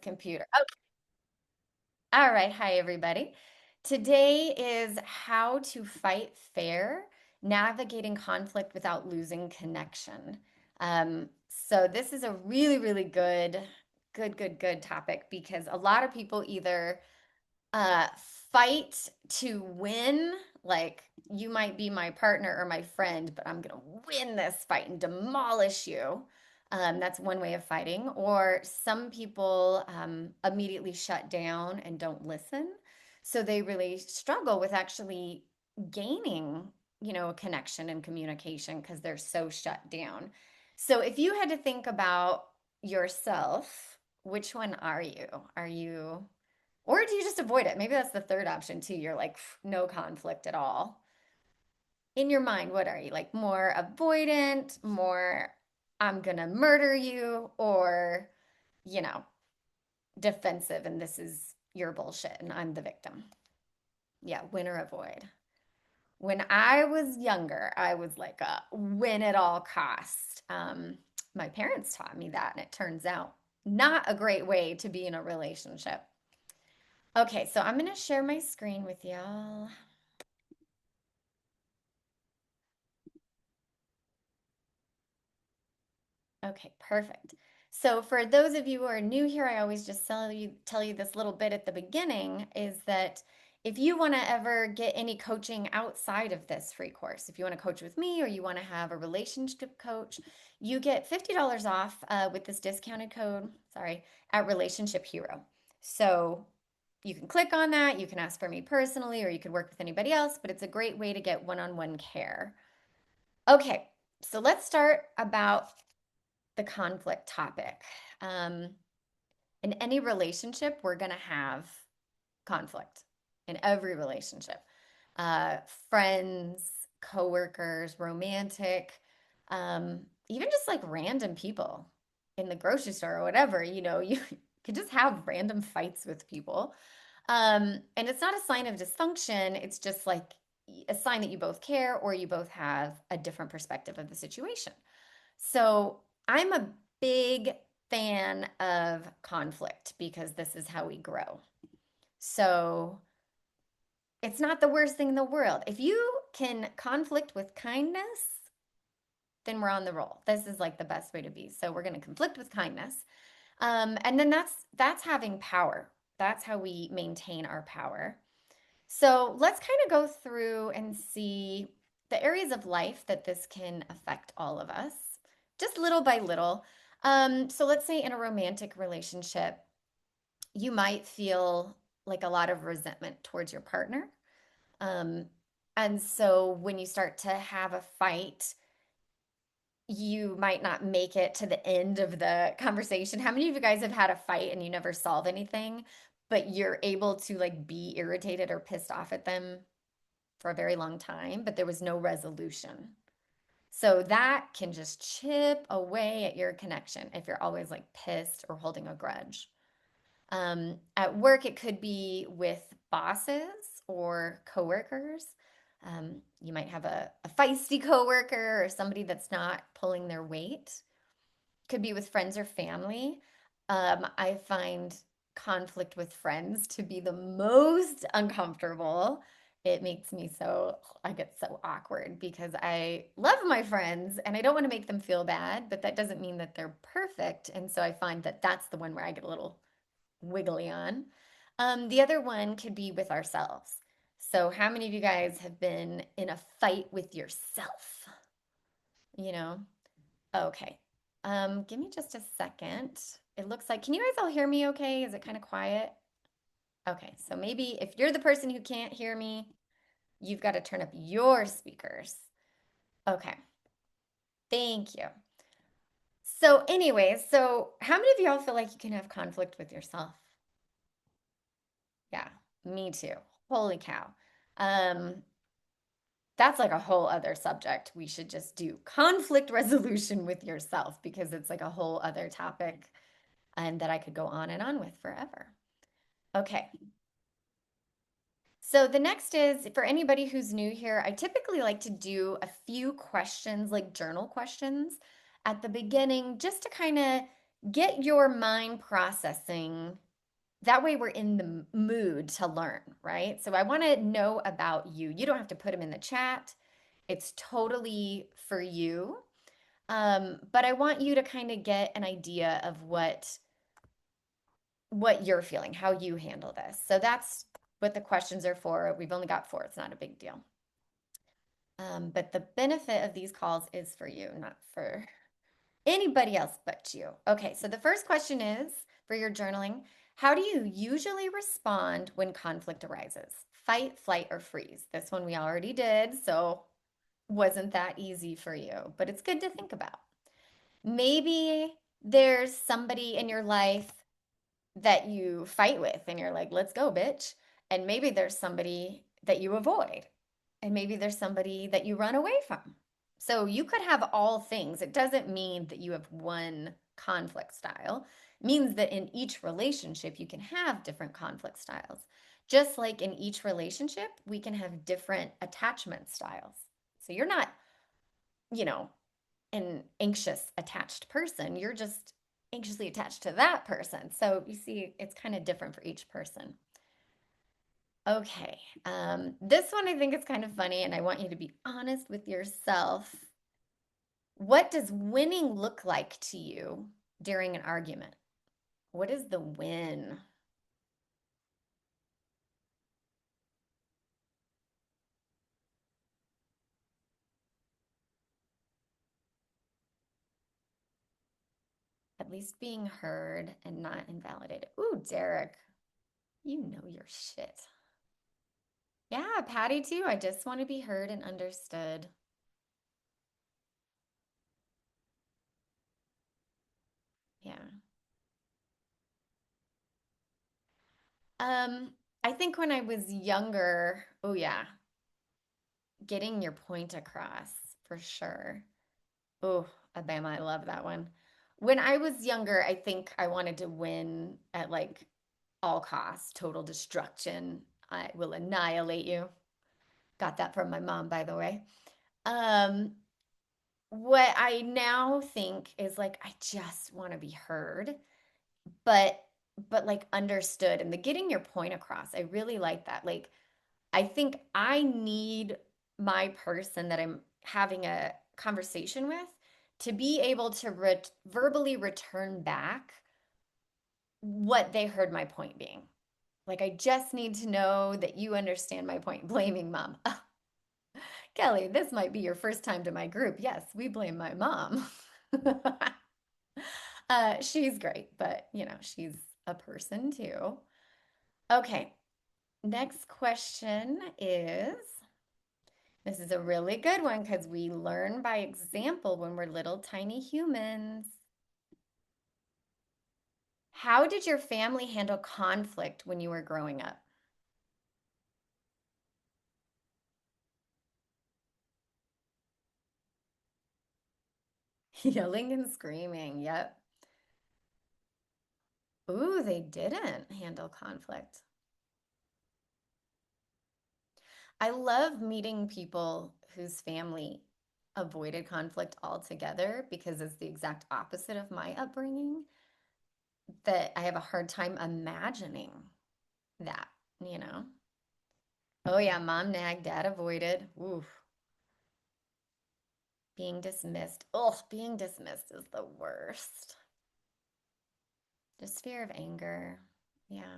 Computer. Oh, all right. Hi, everybody. Today is how to fight fair, navigating conflict without losing connection. So this is a really, really good topic because a lot of people either uh, fight to win, like you might be my partner or my friend, but I'm gonna win this fight and demolish you. That's one way of fighting. Or some people immediately shut down and don't listen. So they really struggle with actually gaining, a connection and communication because they're so shut down. So if you had to think about yourself, which one are you? Are you or do you just avoid it? Maybe that's the third option too. You're like, no conflict at all. In your mind, what are you? Like more avoidant, more I'm gonna murder you, or, you know, defensive and this is your bullshit and I'm the victim. Yeah, win or avoid. When I was younger, I was like a win at all cost. My parents taught me that, and it turns out not a great way to be in a relationship. Okay, so I'm gonna share my screen with y'all. Okay, perfect. So for those of you who are new here, I always just tell you this little bit at the beginning is that if you want to ever get any coaching outside of this free course, if you want to coach with me or you want to have a relationship coach, you get $50 off with this discounted code, sorry, at Relationship Hero. So you can click on that, you can ask for me personally, or you could work with anybody else, but it's a great way to get one-on-one care. Okay, so let's start about the conflict topic. Um, in any relationship, we're going to have conflict in every relationship. Uh, Friends, coworkers, romantic, even just like random people in the grocery store or whatever, you could just have random fights with people. And it's not a sign of dysfunction, it's just like a sign that you both care or you both have a different perspective of the situation. So I'm a big fan of conflict because this is how we grow. So it's not the worst thing in the world. If you can conflict with kindness, then we're on the roll. This is like the best way to be. So we're going to conflict with kindness. And then that's having power. That's how we maintain our power. So let's kind of go through and see the areas of life that this can affect all of us, just little by little. So let's say in a romantic relationship, you might feel like a lot of resentment towards your partner. Um, and so when you start to have a fight, you might not make it to the end of the conversation. How many of you guys have had a fight and you never solve anything, but you're able to like be irritated or pissed off at them for a very long time, but there was no resolution? So that can just chip away at your connection if you're always like pissed or holding a grudge. At work, it could be with bosses or coworkers. You might have a feisty coworker or somebody that's not pulling their weight. Could be with friends or family. I find conflict with friends to be the most uncomfortable. It makes me I get so awkward because I love my friends and I don't want to make them feel bad, but that doesn't mean that they're perfect. And so I find that that's the one where I get a little wiggly on. The other one could be with ourselves. So, how many of you guys have been in a fight with yourself? You know? Okay. Give me just a second. It looks like, can you guys all hear me okay? Is it kind of quiet? Okay, so maybe if you're the person who can't hear me, you've got to turn up your speakers. Okay, thank you. So, anyways, so how many of y'all feel like you can have conflict with yourself? Yeah, me too. Holy cow. Um, that's like a whole other subject. We should just do conflict resolution with yourself because it's like a whole other topic and that I could go on and on with forever. Okay. So the next is for anybody who's new here, I typically like to do a few questions, like journal questions at the beginning, just to kind of get your mind processing. That way we're in the mood to learn, right? So I want to know about you. You don't have to put them in the chat. It's totally for you. But I want you to kind of get an idea of what you're feeling, how you handle this. So that's what the questions are for. We've only got four. It's not a big deal. But the benefit of these calls is for you, not for anybody else but you. Okay, so the first question is for your journaling. How do you usually respond when conflict arises? Fight, flight, or freeze? This one we already did, so wasn't that easy for you, but it's good to think about. Maybe there's somebody in your life that you fight with and you're like, let's go, bitch. And maybe there's somebody that you avoid. And maybe there's somebody that you run away from. So you could have all things. It doesn't mean that you have one conflict style. It means that in each relationship, you can have different conflict styles. Just like in each relationship, we can have different attachment styles. So you're not, you know, an anxious attached person. You're just anxiously attached to that person. So you see, it's kind of different for each person. Okay. This one I think is kind of funny, and I want you to be honest with yourself. What does winning look like to you during an argument? What is the win? At least being heard and not invalidated. Ooh, Derek, you know your shit. Yeah, Patty too. I just want to be heard and understood. Yeah. Um, I think when I was younger, oh yeah, getting your point across for sure. Oh, Alabama, I love that one. When I was younger, I think I wanted to win at like all costs, total destruction. I will annihilate you. Got that from my mom, by the way. Um, what I now think is like I just want to be heard, but like understood and the getting your point across. I really like that. Like I think I need my person that I'm having a conversation with to be able to verbally return back what they heard my point being. Like, I just need to know that you understand my point. Blaming mom. Oh, Kelly, this might be your first time to my group. Yes, we blame my mom. She's great, but she's a person too. Okay, next question is this is a really good one because we learn by example when we're little tiny humans. How did your family handle conflict when you were growing up? Yelling and screaming. Yep. Ooh, they didn't handle conflict. I love meeting people whose family avoided conflict altogether because it's the exact opposite of my upbringing that I have a hard time imagining that, you know? Oh yeah, mom nagged, dad avoided. Oof. Being dismissed. Oh, being dismissed is the worst. Just fear of anger. Yeah.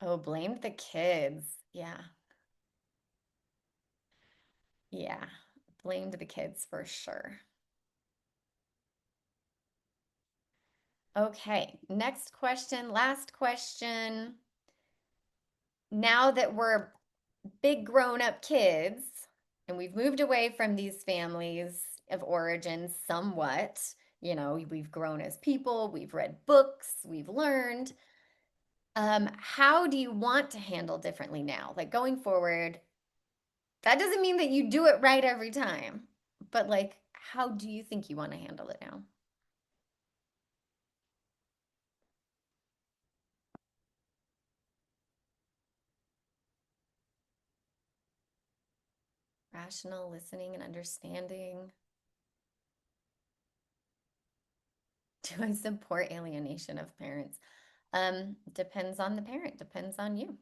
Oh, blamed the kids. Yeah. Yeah. Blamed the kids for sure. Okay. Next question. Last question. Now that we're big grown up kids and we've moved away from these families of origin somewhat, we've grown as people, we've read books, we've learned. How do you want to handle differently now? Like going forward, that doesn't mean that you do it right every time, but like, how do you think you want to handle it now? Rational listening and understanding. Do I support alienation of parents? Depends on the parent, depends on you.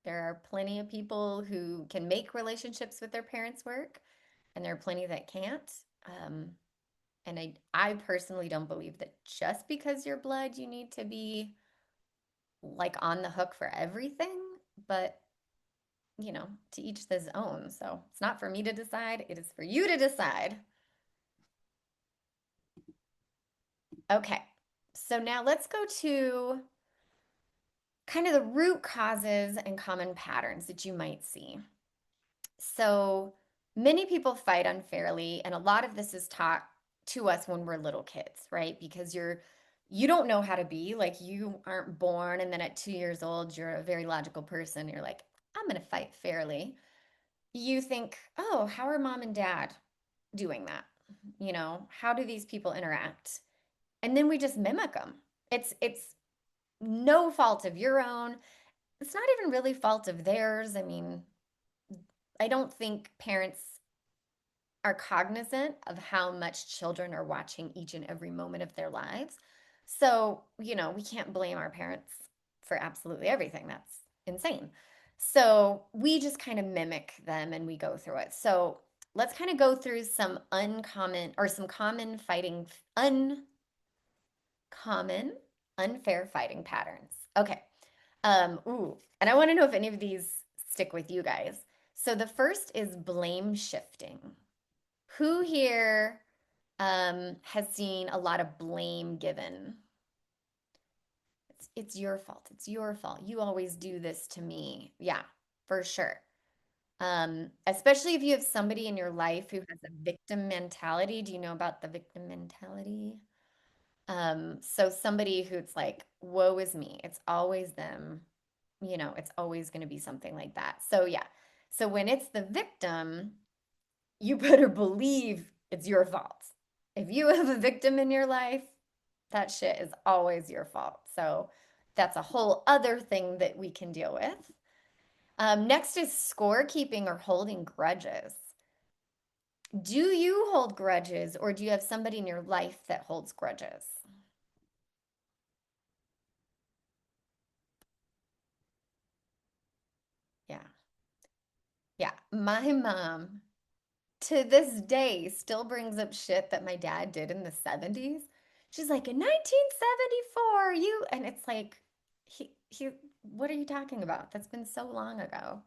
There are plenty of people who can make relationships with their parents work, and there are plenty that can't. Um, and I personally don't believe that just because you're blood, you need to be like on the hook for everything. But, to each his own. So it's not for me to decide, it is for you to decide. Okay. So now let's go to kind of the root causes and common patterns that you might see. So many people fight unfairly, and a lot of this is taught to us when we're little kids, right? Because you don't know how to be like you aren't born, and then at 2 years old, you're a very logical person. You're like, I'm gonna fight fairly. You think, oh, how are mom and dad doing that? How do these people interact? And then we just mimic them. It's no fault of your own. It's not even really fault of theirs. I mean, I don't think parents are cognizant of how much children are watching each and every moment of their lives. So, we can't blame our parents for absolutely everything. That's insane. So, we just kind of mimic them and we go through it. So, let's kind of go through some uncommon or some common uncommon, unfair fighting patterns. Okay. And I want to know if any of these stick with you guys. So, the first is blame shifting. Who here has seen a lot of blame given? It's your fault. It's your fault. You always do this to me. Yeah, for sure. Especially if you have somebody in your life who has a victim mentality. Do you know about the victim mentality? So somebody who's like, woe is me. It's always them. It's always going to be something like that. So yeah. So when it's the victim, you better believe it's your fault. If you have a victim in your life, that shit is always your fault. So that's a whole other thing that we can deal with. Next is scorekeeping or holding grudges. Do you hold grudges or do you have somebody in your life that holds grudges? Yeah. Yeah. My mom to this day still brings up shit that my dad did in the 70s. She's like, in 1974, and it's like, he, what are you talking about? That's been so long ago.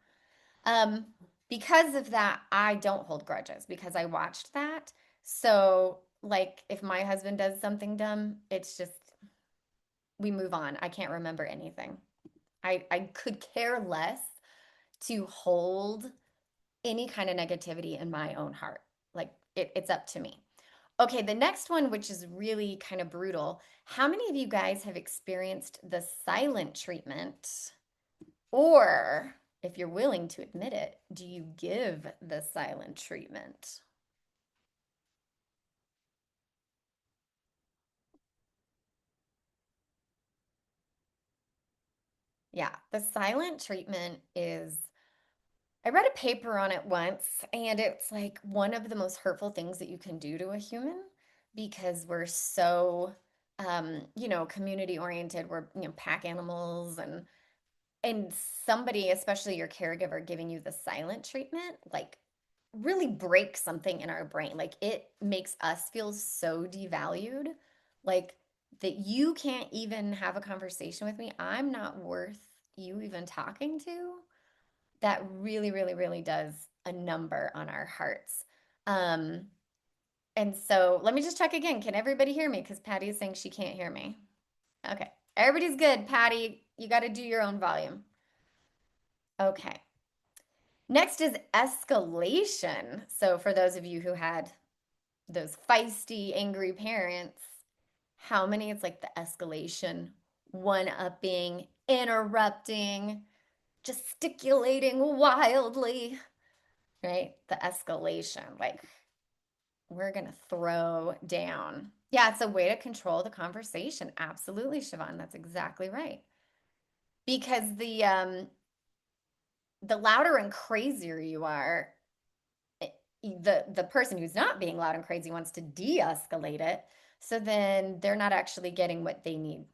Um, because of that, I don't hold grudges because I watched that. So, like, if my husband does something dumb, it's just, we move on. I can't remember anything. I could care less to hold any kind of negativity in my own heart. Like it's up to me. Okay, the next one, which is really kind of brutal. How many of you guys have experienced the silent treatment? Or if you're willing to admit it, do you give the silent treatment? Yeah, the silent treatment is I read a paper on it once, and it's like one of the most hurtful things that you can do to a human because we're so, community oriented. We're, pack animals, and somebody, especially your caregiver, giving you the silent treatment, like really breaks something in our brain. Like it makes us feel so devalued, like that you can't even have a conversation with me. I'm not worth you even talking to. That really, really, really does a number on our hearts. Um, and so let me just check again. Can everybody hear me? Because Patty is saying she can't hear me. Okay. Everybody's good. Patty, you got to do your own volume. Okay. Next is escalation. So for those of you who had those feisty, angry parents, how many it's like the escalation, one-upping, interrupting, gesticulating wildly, right? The escalation, like we're gonna throw down. Yeah, it's a way to control the conversation. Absolutely, Siobhan. That's exactly right. Because the louder and crazier you are, the person who's not being loud and crazy wants to de-escalate it. So then they're not actually getting what they need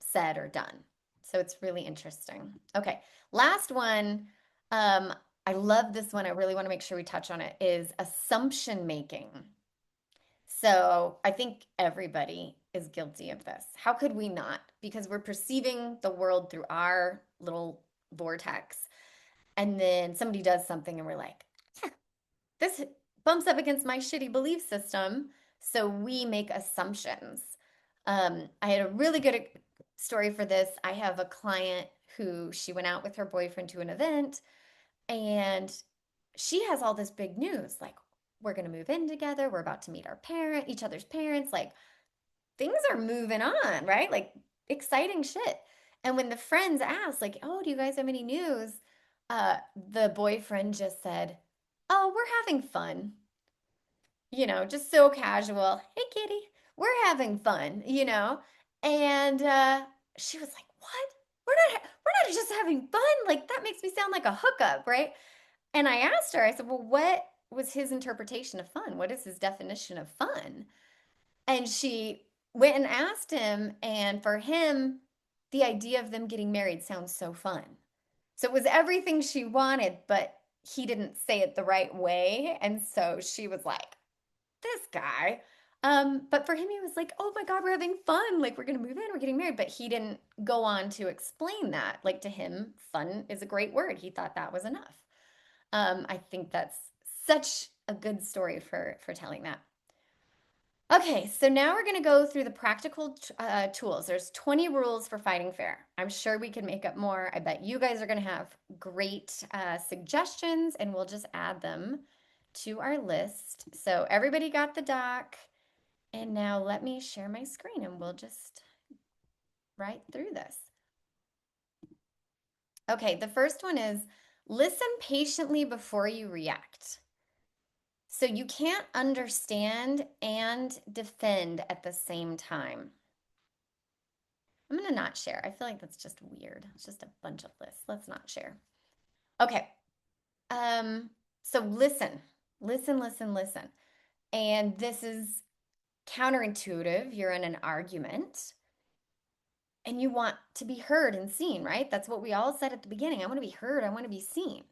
said or done. So it's really interesting. Okay, last one. Um, I love this one. I really want to make sure we touch on it, is assumption making. So I think everybody is guilty of this. How could we not? Because we're perceiving the world through our little vortex. And then somebody does something and we're like, this bumps up against my shitty belief system. So we make assumptions. I had a really good story for this. I have a client who she went out with her boyfriend to an event and she has all this big news like, we're going to move in together. We're about to meet each other's parents. Like, things are moving on, right? Like, exciting shit. And when the friends asked, like, oh, do you guys have any news? The boyfriend just said, oh, we're having fun, just so casual. Hey, kitty, we're having fun, And she was like, what? We're not just having fun. Like, that makes me sound like a hookup, right? And I asked her, I said, well, what was his interpretation of fun? What is his definition of fun? And she went and asked him, and for him, the idea of them getting married sounds so fun. So it was everything she wanted, but he didn't say it the right way. And so she was like, this guy. But for him, he was like, oh my God, we're having fun. Like, we're going to move in, we're getting married. But he didn't go on to explain that. Like, to him, fun is a great word. He thought that was enough. I think that's such a good story for telling that. Okay, so now we're going to go through the practical tools. There's 20 rules for fighting fair. I'm sure we can make up more. I bet you guys are going to have great suggestions, and we'll just add them to our list. So everybody got the doc, and now let me share my screen, and we'll just write through this. Okay, the first one is listen patiently before you react. So you can't understand and defend at the same time. I'm going to not share. I feel like that's just weird. It's just a bunch of lists. Let's not share. Okay. So listen, listen, listen, listen. And this is counterintuitive. You're in an argument and you want to be heard and seen, right? That's what we all said at the beginning. I want to be heard. I want to be seen.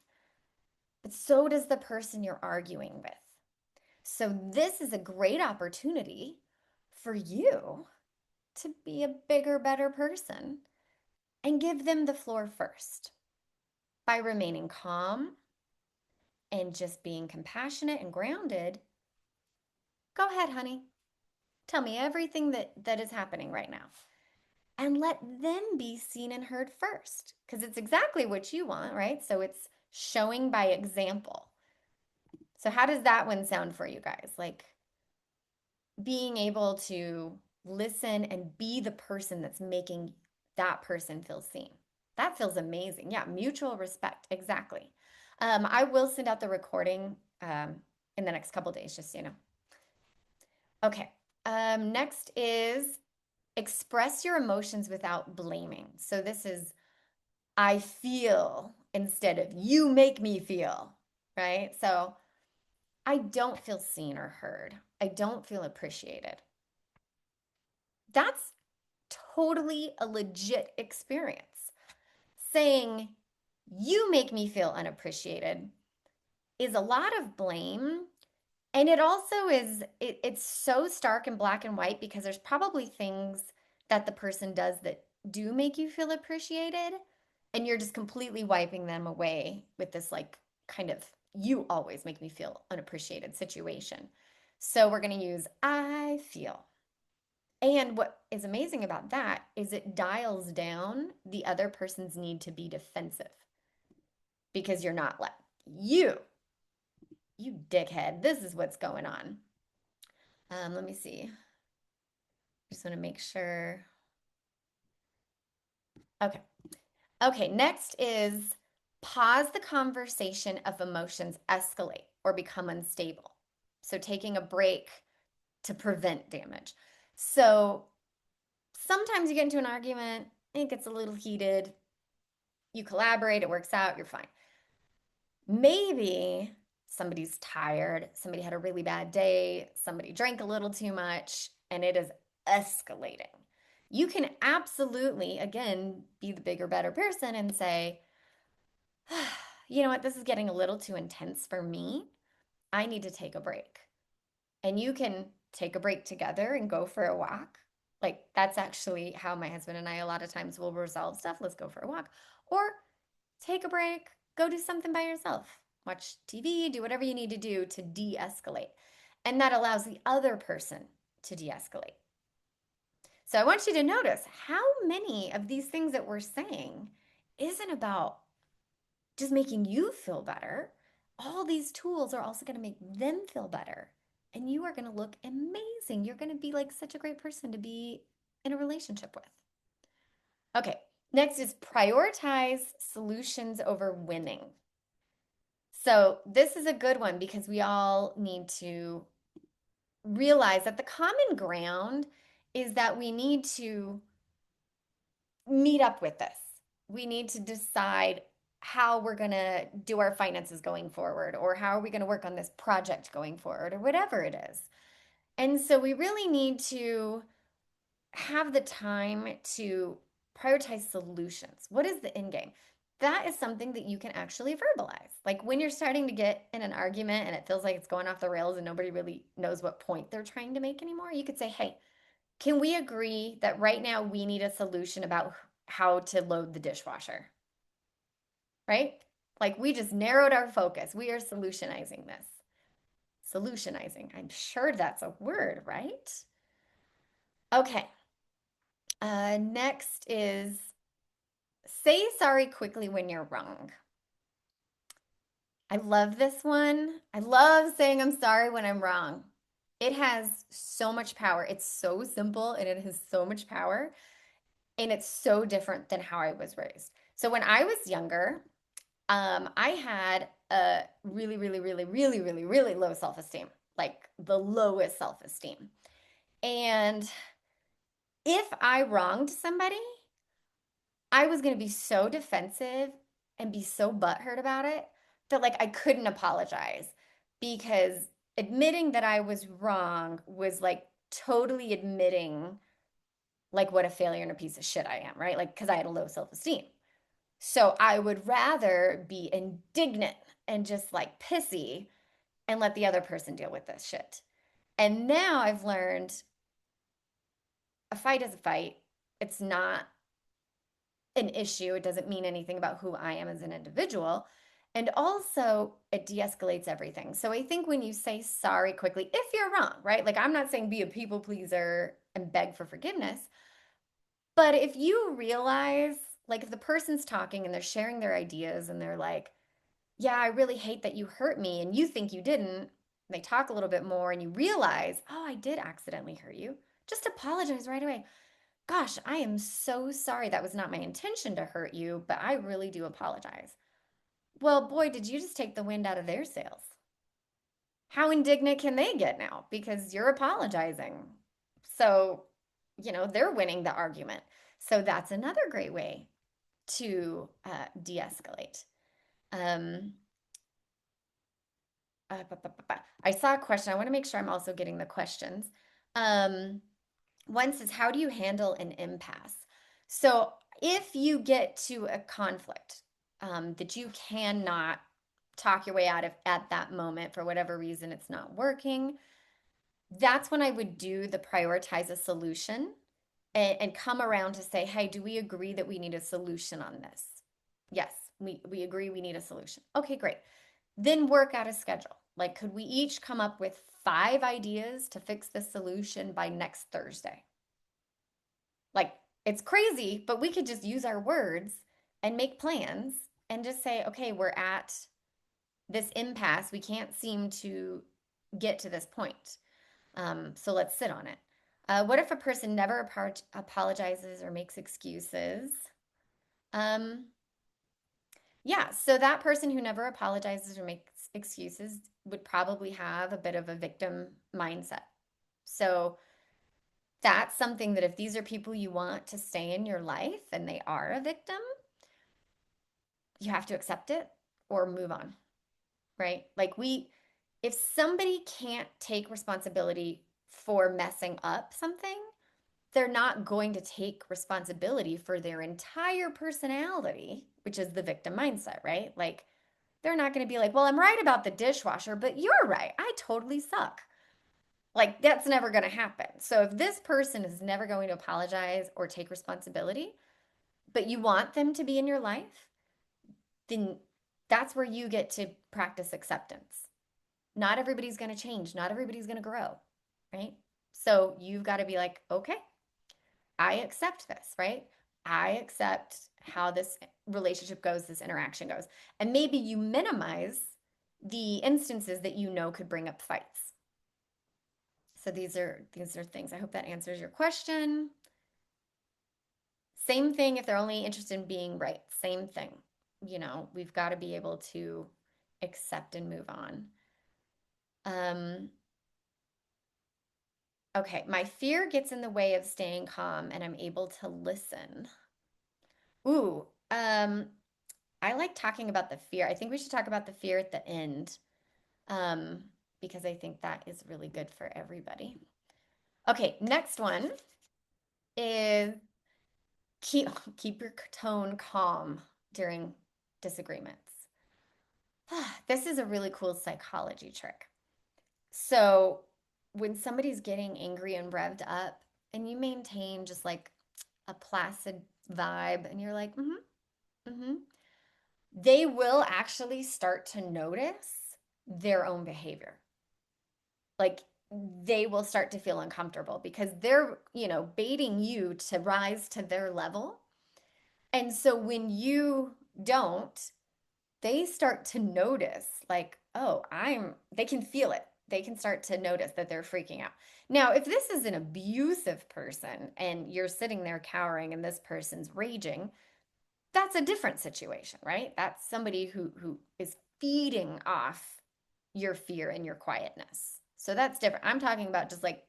But so does the person you're arguing with. So this is a great opportunity for you to be a bigger, better person and give them the floor first by remaining calm and just being compassionate and grounded. Go ahead, honey. Tell me everything that is happening right now. And let them be seen and heard first because it's exactly what you want, right? So it's showing by example. So how does that one sound for you guys? Like being able to listen and be the person that's making that person feel seen. That feels amazing. Yeah, mutual respect. Exactly. I will send out the recording in the next couple days, just so you know. Okay. Next is express your emotions without blaming. So this is I feel instead of you make me feel, right? So I don't feel seen or heard. I don't feel appreciated. That's totally a legit experience. Saying you make me feel unappreciated is a lot of blame. And it also is, it's so stark and black and white because there's probably things that the person does that do make you feel appreciated. And you're just completely wiping them away with this, like, kind of, you always make me feel unappreciated situation. So we're going to use I feel. And what is amazing about that is it dials down the other person's need to be defensive because you're not like, you dickhead, this is what's going on. Let me see. Just want to make sure. Okay. Okay, next is pause the conversation if emotions escalate or become unstable. So taking a break to prevent damage. So sometimes you get into an argument, it gets a little heated, you collaborate, it works out, you're fine. Maybe somebody's tired, somebody had a really bad day, somebody drank a little too much, and it is escalating. You can absolutely, again, be the bigger, better person and say, you know what, this is getting a little too intense for me. I need to take a break. And you can take a break together and go for a walk. Like that's actually how my husband and I a lot of times will resolve stuff. Let's go for a walk. Or take a break, go do something by yourself. Watch TV, do whatever you need to do to de-escalate. And that allows the other person to de-escalate. So I want you to notice how many of these things that we're saying isn't about just making you feel better. All these tools are also going to make them feel better. And you are going to look amazing. You're going to be like such a great person to be in a relationship with. Okay, next is prioritize solutions over winning. So this is a good one because we all need to realize that the common ground is that we need to meet up with this. We need to decide how we're going to do our finances going forward, or how are we going to work on this project going forward, or whatever it is. And so we really need to have the time to prioritize solutions. What is the end game? That is something that you can actually verbalize. Like when you're starting to get in an argument and it feels like it's going off the rails and nobody really knows what point they're trying to make anymore, you could say, hey, can we agree that right now we need a solution about how to load the dishwasher? Right? Like we just narrowed our focus. We are solutionizing this. Solutionizing. I'm sure that's a word, right? Okay. Next is say sorry quickly when you're wrong. I love this one. I love saying I'm sorry when I'm wrong. It has so much power. It's so simple and it has so much power. And it's so different than how I was raised. So when I was younger, I had a really, really, really, really, really, really low self-esteem, like the lowest self-esteem. And if I wronged somebody, I was going to be so defensive and be so butthurt about it that like I couldn't apologize because admitting that I was wrong was like totally admitting like what a failure and a piece of shit I am, right? Like because I had a low self-esteem. So I would rather be indignant and just like pissy and let the other person deal with this shit. And now I've learned a fight is a fight. It's not an issue. It doesn't mean anything about who I am as an individual. And also, it de escalates everything. So I think when you say sorry quickly, if you're wrong, right? Like, I'm not saying be a people pleaser and beg for forgiveness. But if you realize, like, if the person's talking and they're sharing their ideas and they're like, yeah, I really hate that you hurt me and you think you didn't, they talk a little bit more and you realize, oh, I did accidentally hurt you, just apologize right away. Gosh, I am so sorry. That was not my intention to hurt you, but I really do apologize. Well, boy, did you just take the wind out of their sails. How indignant can they get now? Because you're apologizing. So, they're winning the argument. So that's another great way to de escalate. Um, I saw a question. I want to make sure I'm also getting the questions. Um, One says, how do you handle an impasse? So if you get to a conflict that you cannot talk your way out of at that moment for whatever reason it's not working, that's when I would do the prioritize a solution and come around to say, hey, do we agree that we need a solution on this? Yes, we agree we need a solution. Okay, great. Then work out a schedule. Like, could we each come up with 5 ideas to fix this solution by next Thursday? Like, it's crazy, but we could just use our words and make plans and just say, okay, we're at this impasse. We can't seem to get to this point. So let's sit on it. What if a person never apologizes or makes excuses? Um, yeah, so that person who never apologizes or makes excuses would probably have a bit of a victim mindset. So that's something that if these are people you want to stay in your life and they are a victim, you have to accept it or move on, right? If somebody can't take responsibility for messing up something, they're not going to take responsibility for their entire personality, which is the victim mindset, right? Like, they're not going to be like, well, I'm right about the dishwasher, but you're right. I totally suck. Like, that's never going to happen. So, if this person is never going to apologize or take responsibility, but you want them to be in your life, then that's where you get to practice acceptance. Not everybody's going to change, not everybody's going to grow, right? So, you've got to be like, okay, I accept this, right? I accept how this relationship goes, this interaction goes. And maybe you minimize the instances that you know could bring up fights. So these are things. I hope that answers your question. Same thing if they're only interested in being right. Same thing. We've got to be able to accept and move on. Um, okay, my fear gets in the way of staying calm and I'm able to listen. Ooh, I like talking about the fear. I think we should talk about the fear at the end, um, because I think that is really good for everybody. Okay, next one is keep keep your tone calm during disagreements. This is a really cool psychology trick. So, when somebody's getting angry and revved up, and you maintain just like a placid vibe, and you're like, mm-hmm, they will actually start to notice their own behavior. Like they will start to feel uncomfortable because they're, baiting you to rise to their level. And so when you don't, they start to notice, like, oh, they can feel it. They can start to notice that they're freaking out. Now, if this is an abusive person and you're sitting there cowering and this person's raging, that's a different situation, right? That's somebody who is feeding off your fear and your quietness. So that's different. I'm talking about just like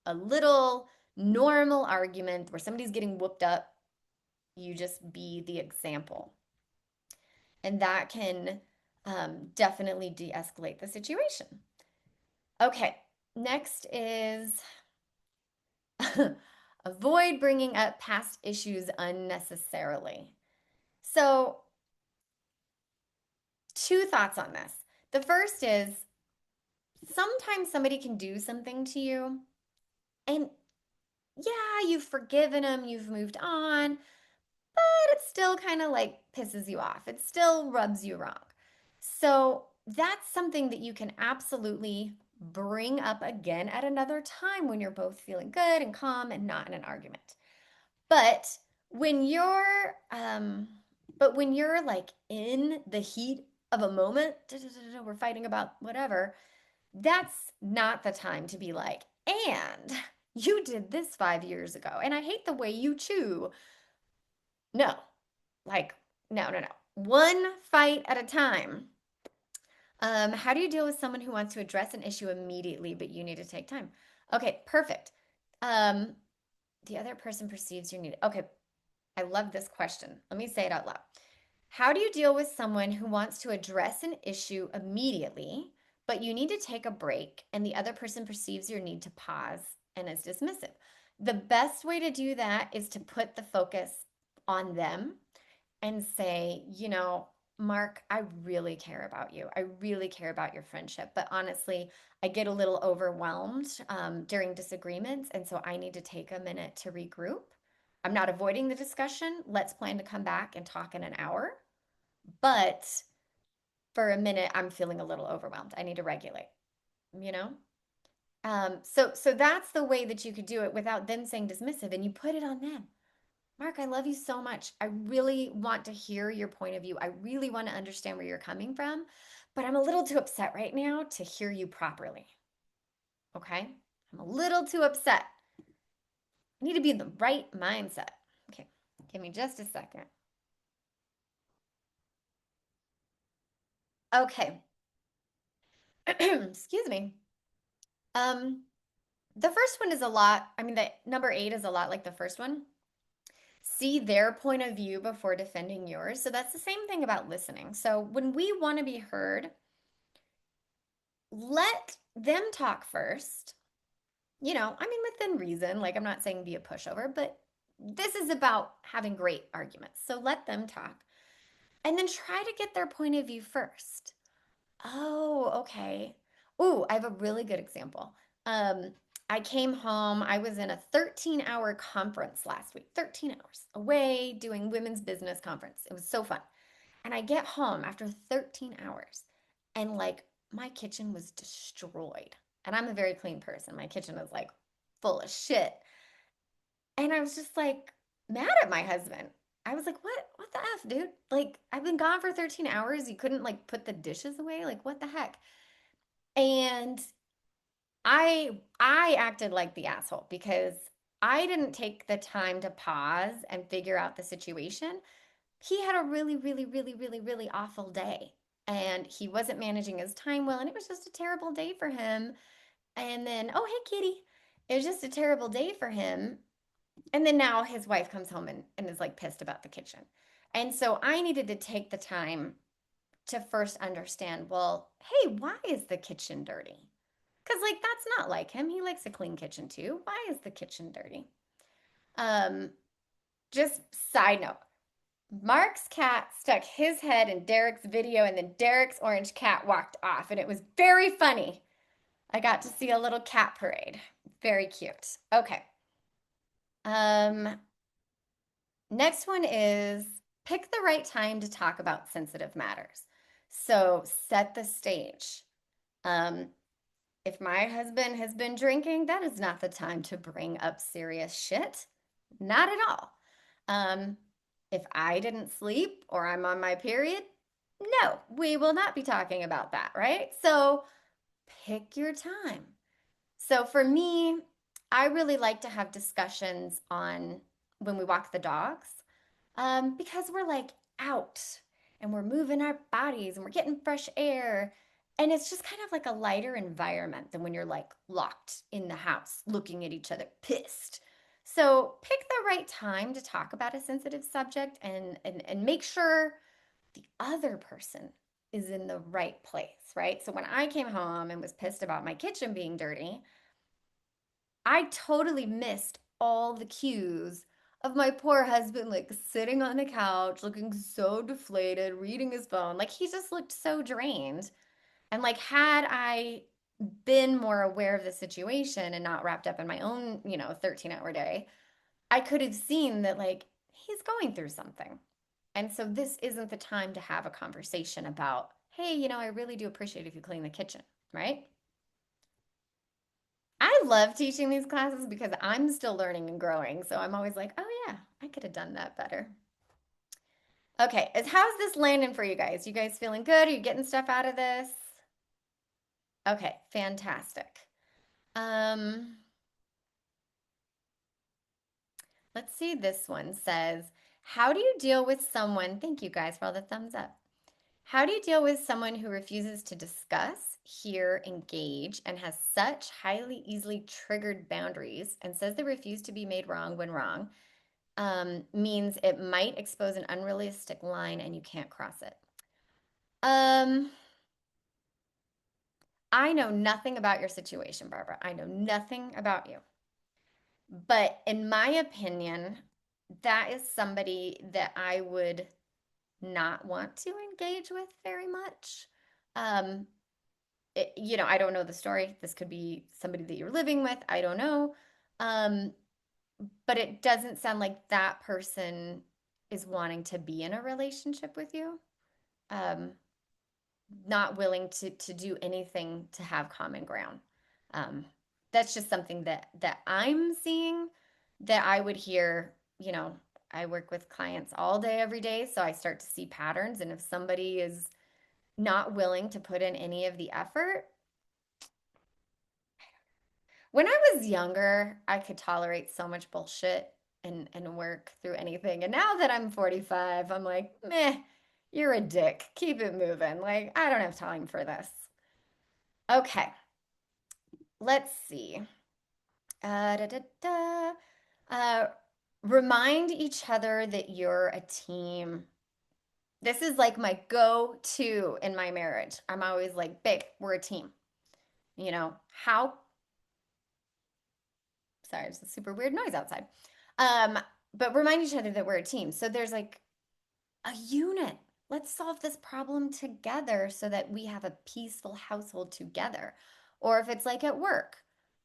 a little normal argument where somebody's getting whooped up, you just be the example. And that can definitely de-escalate the situation. Okay, next is avoid bringing up past issues unnecessarily. So two thoughts on this. The first is sometimes somebody can do something to you, and yeah, you've forgiven them, you've moved on, but it still kind of like pisses you off. It still rubs you wrong. So that's something that you can absolutely bring up again at another time when you're both feeling good and calm and not in an argument. But when you're like in the heat of a moment, we're fighting about whatever, that's not the time to be like, and you did this 5 years ago, and I hate the way you chew. No, like, no, no, no. One fight at a time. How do you deal with someone who wants to address an issue immediately, but you need to take time? Okay, perfect. Um, the other person perceives your need. Okay, I love this question. Let me say it out loud. How do you deal with someone who wants to address an issue immediately, but you need to take a break and the other person perceives your need to pause and is dismissive? The best way to do that is to put the focus on them and say, Mark, I really care about you. I really care about your friendship. But honestly, I get a little overwhelmed during disagreements. And so I need to take a minute to regroup. I'm not avoiding the discussion. Let's plan to come back and talk in an hour. But for a minute, I'm feeling a little overwhelmed. I need to regulate, you know? So that's the way that you could do it without then saying dismissive and you put it on them. Mark, I love you so much. I really want to hear your point of view. I really want to understand where you're coming from, but I'm a little too upset right now to hear you properly. Okay? I'm a little too upset. I need to be in the right mindset. Okay, give me just a second. Okay. Excuse me. Um, the first one is a lot. I mean, the number 8 is a lot like the first one. See their point of view before defending yours. So that's the same thing about listening. So when we want to be heard, let them talk first. I mean, within reason. Like, I'm not saying be a pushover, but this is about having great arguments. So let them talk and then try to get their point of view first. Oh, okay. Oh, I have a really good example. Um, I came home. I was in a 13-hour conference last week, 13 hours away doing women's business conference. It was so fun. And I get home after 13 hours and like my kitchen was destroyed. And I'm a very clean person. My kitchen is like full of shit. And I was just like mad at my husband. I was like, what the F, dude? Like, I've been gone for 13 hours. You couldn't like put the dishes away? Like, what the heck? And I acted like the asshole because I didn't take the time to pause and figure out the situation. He had a really, really, really, really, really awful day. And he wasn't managing his time well, and it was just a terrible day for him. And then, oh, hey, kitty. It was just a terrible day for him. And then now his wife comes home and is like pissed about the kitchen. And so I needed to take the time to first understand, well, hey, why is the kitchen dirty? Because like that's not like him. He likes a clean kitchen too. Why is the kitchen dirty? Um, just side note. Mark's cat stuck his head in Derek's video and then Derek's orange cat walked off and it was very funny. I got to see a little cat parade. Very cute. Okay. Um, Next one is pick the right time to talk about sensitive matters. So set the stage. Um, if my husband has been drinking, that is not the time to bring up serious shit. Not at all. Um, if I didn't sleep or I'm on my period, no, we will not be talking about that, right? So pick your time. So for me, I really like to have discussions on when we walk the dogs, because we're like out and we're moving our bodies and we're getting fresh air. And it's just kind of like a lighter environment than when you're like locked in the house looking at each other pissed. So pick the right time to talk about a sensitive subject and make sure the other person is in the right place, right? So when I came home and was pissed about my kitchen being dirty, I totally missed all the cues of my poor husband, like sitting on the couch, looking so deflated, reading his phone. Like he just looked so drained. And like, had I been more aware of the situation and not wrapped up in my own, 13-hour day, I could have seen that like he's going through something. And so this isn't the time to have a conversation about, hey, I really do appreciate if you clean the kitchen, right? I love teaching these classes because I'm still learning and growing. So I'm always like, oh yeah, I could have done that better. Okay, how's this landing for you guys? You guys feeling good? Are you getting stuff out of this? Okay, fantastic. Um, let's see. This one says, how do you deal with someone? Thank you guys for all the thumbs up. How do you deal with someone who refuses to discuss, hear, engage, and has such highly easily triggered boundaries and says they refuse to be made wrong when wrong? Means it might expose an unrealistic line and you can't cross it. Um, I know nothing about your situation, Barbara. I know nothing about you. But in my opinion, that is somebody that I would not want to engage with very much. Um, I don't know the story. This could be somebody that you're living with. I don't know. Um, but it doesn't sound like that person is wanting to be in a relationship with you. Um, not willing to do anything to have common ground. Um, that's just something that I'm seeing that I would hear, I work with clients all day, every day, so I start to see patterns. And if somebody is not willing to put in any of the effort, when I was younger, I could tolerate so much bullshit and work through anything. And now that I'm 45, I'm like, meh, you're a dick. Keep it moving. Like, I don't have time for this. Okay, let's see. Da, da, da. Uh, Remind each other that you're a team. This is like my go-to in my marriage. I'm always like, babe, we're a team. How Sorry, it's a super weird noise outside. Um, but remind each other that we're a team. So there's like a unit. Let's solve this problem together so that we have a peaceful household together. Or if it's like at work,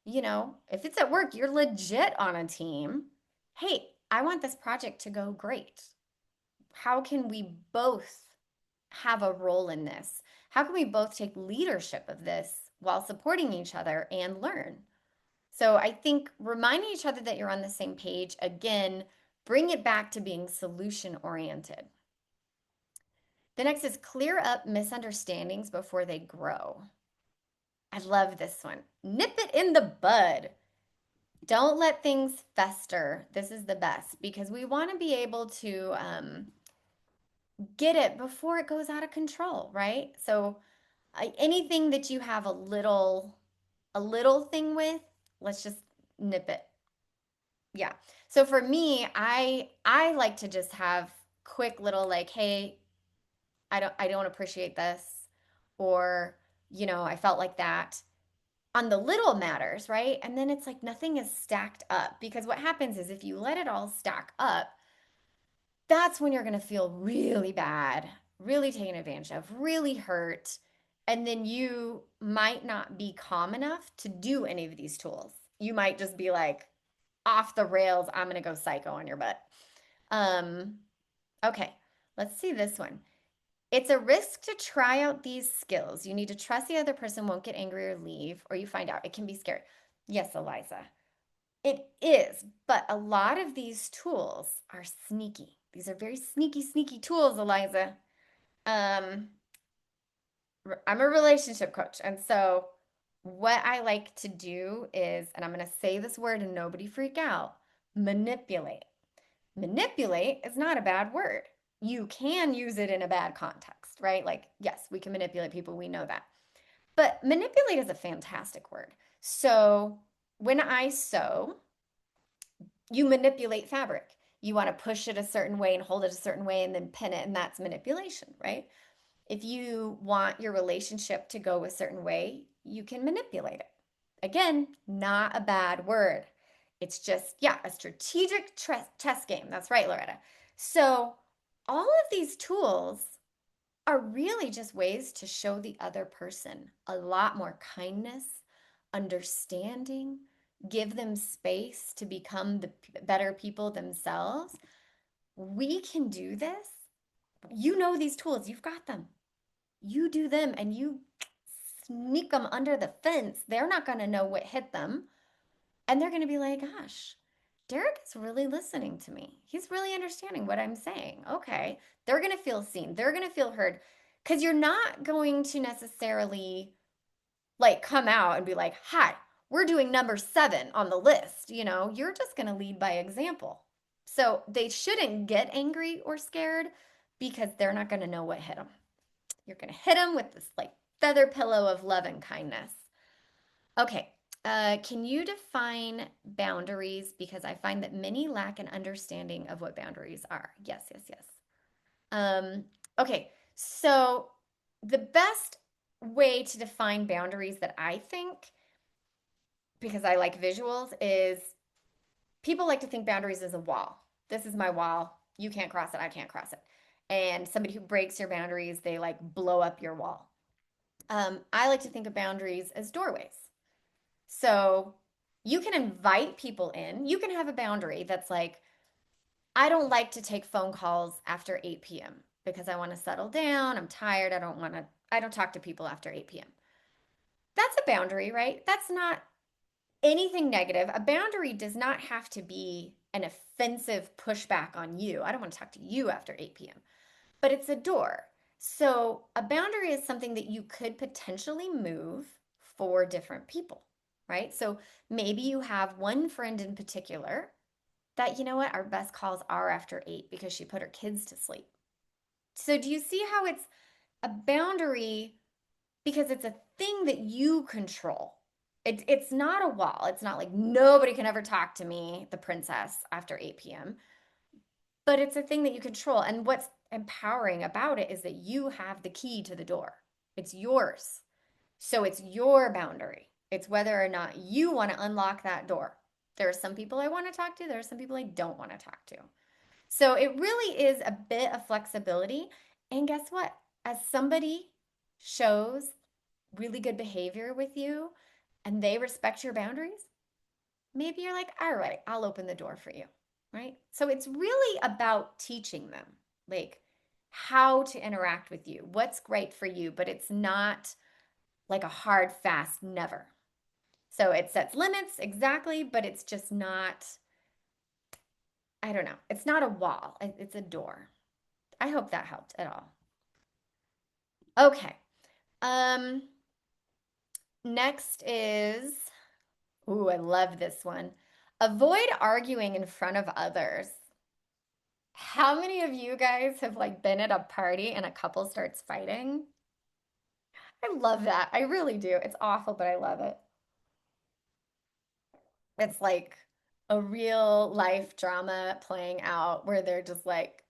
if it's at work, you're legit on a team. Hey, I want this project to go great. How can we both have a role in this? How can we both take leadership of this while supporting each other and learn? So I think reminding each other that you're on the same page, again, bring it back to being solution oriented. The next is clear up misunderstandings before they grow. I love this one. Nip it in the bud. Don't let things fester. This is the best because we want to be able to get it before it goes out of control, right? So anything that you have a little thing with, let's just nip it. Yeah. So for me, I like to just have quick little like, hey, I don't appreciate this, or I felt like that on the little matters, right? And then it's like nothing is stacked up because what happens is if you let it all stack up, that's when you're going to feel really bad, really taken advantage of, really hurt. And then you might not be calm enough to do any of these tools. You might just be like off the rails. I'm going to go psycho on your butt. Um, okay, let's see this one. It's a risk to try out these skills. You need to trust the other person won't get angry or leave, or you find out. It can be scary. Yes, Eliza. It is, but a lot of these tools are sneaky. These are very sneaky, sneaky tools, Eliza. Um, I'm a relationship coach, and so what I like to do is, and I'm going to say this word and nobody freak out, manipulate. Manipulate is not a bad word. You can use it in a bad context, right? Like, yes, we can manipulate people, we know that. But manipulate is a fantastic word. So when I sew, you manipulate fabric. You want to push it a certain way and hold it a certain way and then pin it, and that's manipulation, right? If you want your relationship to go a certain way, you can manipulate it. Again, not a bad word. It's just, yeah, a strategic chess game. That's right, Loretta. So, all of these tools are really just ways to show the other person a lot more kindness, understanding, give them space to become the better people themselves. We can do this. You know these tools, you've got them. You do them and you sneak them under the fence. They're not going to know what hit them. And they're going to be like, gosh, Derek is really listening to me. He's really understanding what I'm saying. Okay. They're going to feel seen. They're going to feel heard because you're not going to necessarily like come out and be like, hi, we're doing number 7 on the list. You're just going to lead by example. So they shouldn't get angry or scared because they're not going to know what hit them. You're going to hit them with this like feather pillow of love and kindness. Okay. Can you define boundaries? Because I find that many lack an understanding of what boundaries are. Yes, yes, yes. Okay. So the best way to define boundaries that I think, because I like visuals, is people like to think boundaries is a wall. This is my wall. You can't cross it. I can't cross it. And somebody who breaks your boundaries, they like blow up your wall. I like to think of boundaries as doorways. So you can invite people in. You can have a boundary that's like, I don't like to take phone calls after 8 p.m. because I want to settle down. I'm tired. I don't talk to people after 8 p.m. That's a boundary, right? That's not anything negative. A boundary does not have to be an offensive pushback on you. I don't want to talk to you after 8 p.m., but it's a door. So a boundary is something that you could potentially move for different people, right? So maybe you have one friend in particular that, you know what, our best calls are after 8 because she put her kids to sleep. So do you see how it's a boundary because it's a thing that you control? It's not a wall. It's not like nobody can ever talk to me, the princess, after 8 p.m., but it's a thing that you control. And what's empowering about it is that you have the key to the door. It's yours. So it's your boundary. It's whether or not you want to unlock that door. There are some people I want to talk to, there are some people I don't want to talk to. So it really is a bit of flexibility. And guess what? As somebody shows really good behavior with you and they respect your boundaries, maybe you're like, all right, I'll open the door for you. Right. So it's really about teaching them like how to interact with you, what's great for you, but it's not like a hard, fast never. So it sets limits, exactly, but it's just not, I don't know, it's not a wall, it's a door. I hope that helped at all. Okay. Um, next is, ooh, I love this one. Avoid arguing in front of others. How many of you guys have like been at a party and a couple starts fighting? I love that. I really do. It's awful, but I love it. It's like a real life drama playing out where they're just like,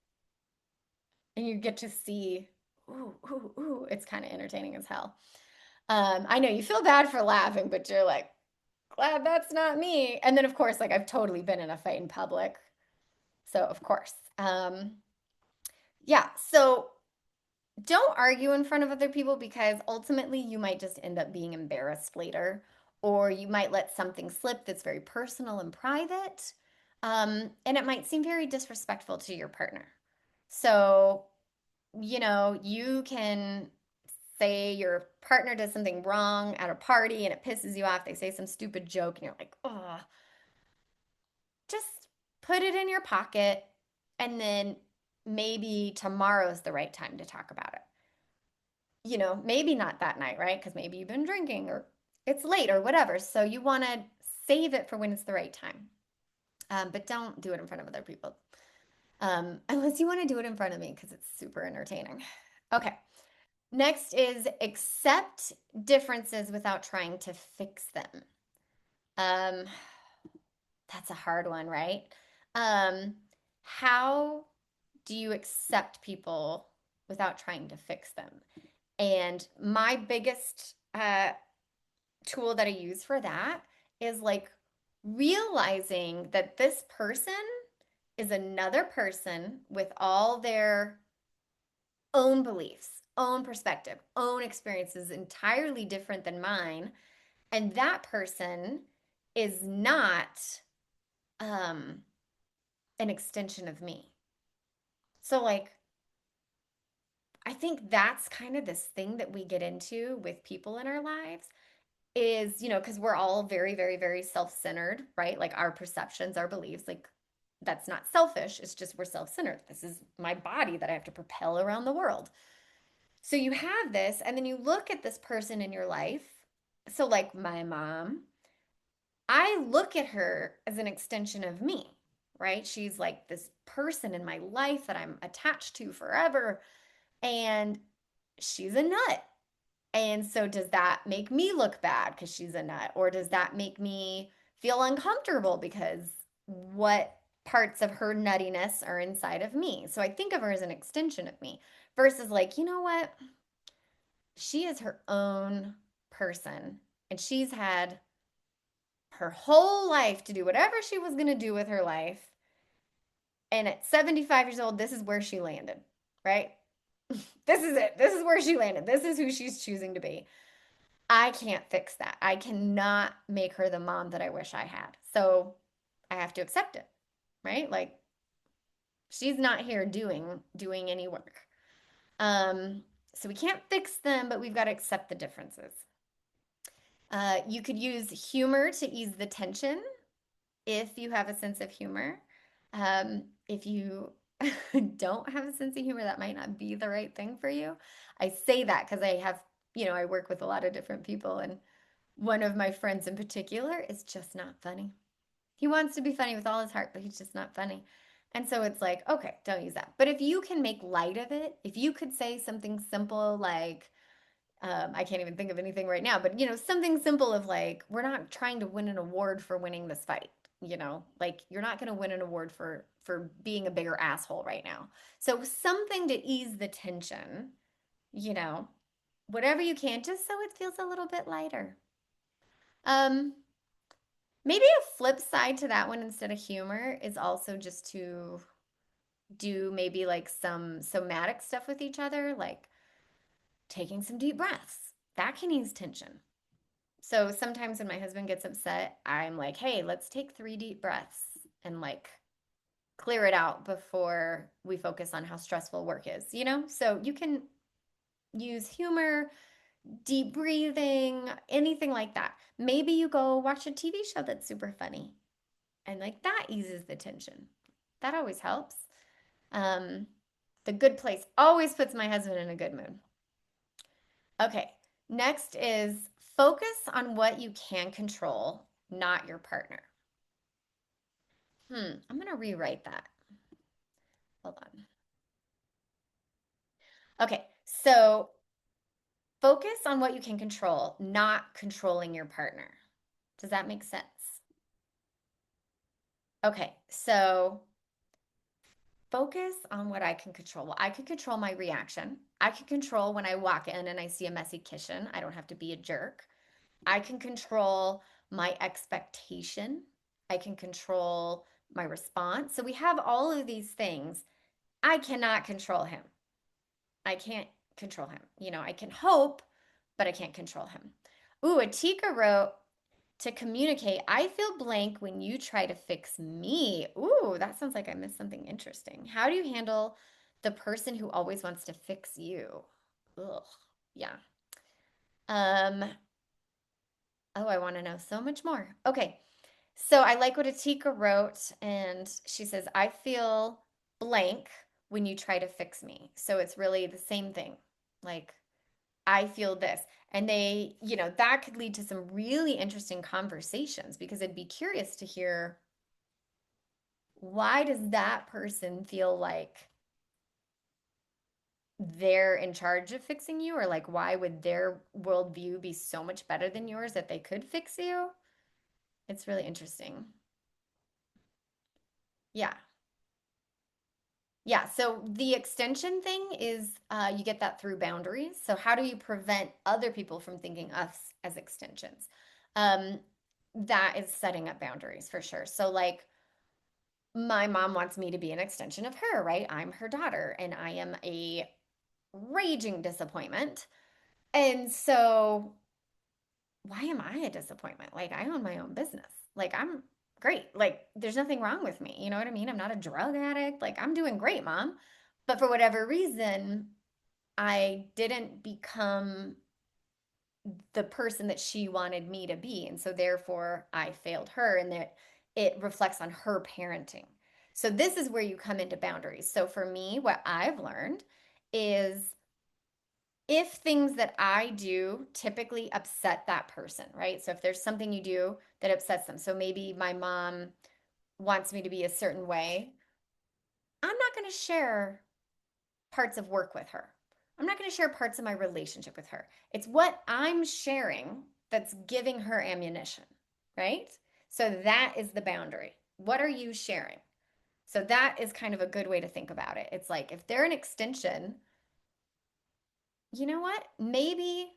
and you get to see, ooh, ooh, ooh, it's kind of entertaining as hell. I know you feel bad for laughing, but you're like, glad that's not me. And then, of course, like I've totally been in a fight in public. So, of course. Yeah. So, don't argue in front of other people because ultimately you might just end up being embarrassed later, or you might let something slip that's very personal and private. And it might seem very disrespectful to your partner. So, you can say your partner does something wrong at a party and it pisses you off. They say some stupid joke and you're like, oh, just put it in your pocket and then maybe tomorrow's the right time to talk about it. Maybe not that night, right? Because maybe you've been drinking or it's late or whatever. So you want to save it for when it's the right time. But don't do it in front of other people. Unless you want to do it in front of me because it's super entertaining. Okay. Next is accept differences without trying to fix them. Um, that's a hard one, right? Um, how do you accept people without trying to fix them? And my biggest tool that I use for that is like realizing that this person is another person with all their own beliefs, own perspective, own experiences entirely different than mine. And that person is not um, an extension of me. So, like, I think that's kind of this thing that we get into with people in our lives is, because we're all very, very, very self centered, right? Like, our perceptions, our beliefs, like, that's not selfish. It's just we're self centered. This is my body that I have to propel around the world. So you have this, and then you look at this person in your life. So, like my mom, I look at her as an extension of me, right? She's like this person in my life that I'm attached to forever, and she's a nut. And so, does that make me look bad because she's a nut? Or does that make me feel uncomfortable because what parts of her nuttiness are inside of me? So, I think of her as an extension of me versus, like, you know what? She is her own person and she's had her whole life to do whatever she was going to do with her life. And at 75 years old, this is where she landed, right? This is it. This is where she landed. This is who she's choosing to be. I can't fix that. I cannot make her the mom that I wish I had. So I have to accept it, right? Like she's not here doing any work. So we can't fix them, but we've got to accept the differences. You could use humor to ease the tension if you have a sense of humor. If you don't have a sense of humor, that might not be the right thing for you. I say that because I work with a lot of different people, and one of my friends in particular is just not funny. He wants to be funny with all his heart, but he's just not funny. And so it's like, okay, don't use that. But if you can make light of it, if you could say something simple like, I can't even think of anything right now, but something simple of like, we're not trying to win an award for winning this fight. Like you're not going to win an award for being a bigger asshole right now. So something to ease the tension, you know, whatever you can, just so it feels a little bit lighter. Um, Maybe a flip side to that one instead of humor is also just to do maybe like some somatic stuff with each other, like taking some deep breaths. That can ease tension. So sometimes when my husband gets upset, I'm like, hey, let's take 3 deep breaths and like clear it out before we focus on how stressful work is, you know? So you can use humor, deep breathing, anything like that. Maybe you go watch a TV show that's super funny and like that eases the tension. That always helps. Um, the Good Place always puts my husband in a good mood. Okay, next is focus on what you can control, not your partner. I'm gonna rewrite that. Hold on. Okay, so focus on what you can control, not controlling your partner. Does that make sense? Okay, so focus on what I can control. Well, I can control my reaction. I can control when I walk in and I see a messy kitchen. I don't have to be a jerk. I can control my expectation. I can control my response. So we have all of these things. I cannot control him. I can't control him. You know, I can hope, but I can't control him. Ooh, Atika wrote to communicate. I feel blank when you try to fix me. Ooh, that sounds like I missed something interesting. How do you handle the person who always wants to fix you? Ugh, yeah. Um, oh, I want to know so much more. Okay. So I like what Atika wrote, and she says, I feel blank when you try to fix me. So it's really the same thing. Like, I feel this. And they, that could lead to some really interesting conversations because I'd be curious to hear why does that person feel like they're in charge of fixing you? Or like, why would their worldview be so much better than yours that they could fix you? It's really interesting. Yeah. Yeah, so the extension thing is you get that through boundaries. So how do you prevent other people from thinking us as extensions? Um, that is setting up boundaries for sure. So like my mom wants me to be an extension of her, right? I'm her daughter and I am a raging disappointment. And so why am I a disappointment? Like I own my own business. Like I'm great. Like there's nothing wrong with me. You know what I mean? I'm not a drug addict. Like I'm doing great, mom. But for whatever reason, I didn't become the person that she wanted me to be. And so therefore I failed her and that it reflects on her parenting. So this is where you come into boundaries. So for me, what I've learned is if things that I do typically upset that person, right? So if there's something you do that upsets them, so maybe my mom wants me to be a certain way, I'm not going to share parts of work with her. I'm not going to share parts of my relationship with her. It's what I'm sharing that's giving her ammunition, right? So that is the boundary. What are you sharing? So that is kind of a good way to think about it. It's like if they're an extension, you know what? Maybe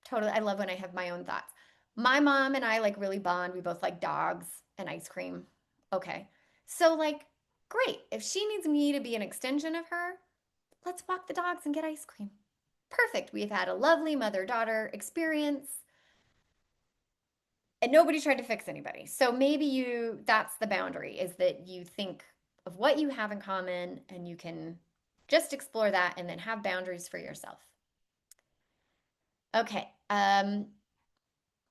totally. I love when I have my own thoughts. My mom and I like really bond. We both like dogs and ice cream. Okay. So, like, great. If she needs me to be an extension of her, let's walk the dogs and get ice cream. Perfect. We've had a lovely mother daughter experience and nobody tried to fix anybody. So maybe that's the boundary is that you think of what you have in common and you can just explore that and then have boundaries for yourself. Okay.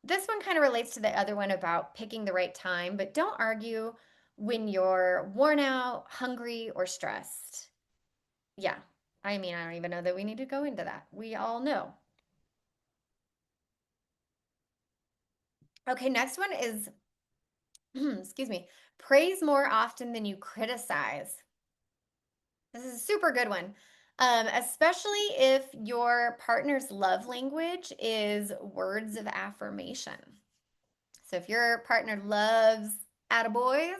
This one kind of relates to the other one about picking the right time, but don't argue when you're worn out, hungry, or stressed. Yeah. I mean, I don't even know that we need to go into that. We all know. Okay, next one is, excuse me, praise more often than you criticize. This is a super good one, especially if your partner's love language is words of affirmation. So if your partner loves attaboys,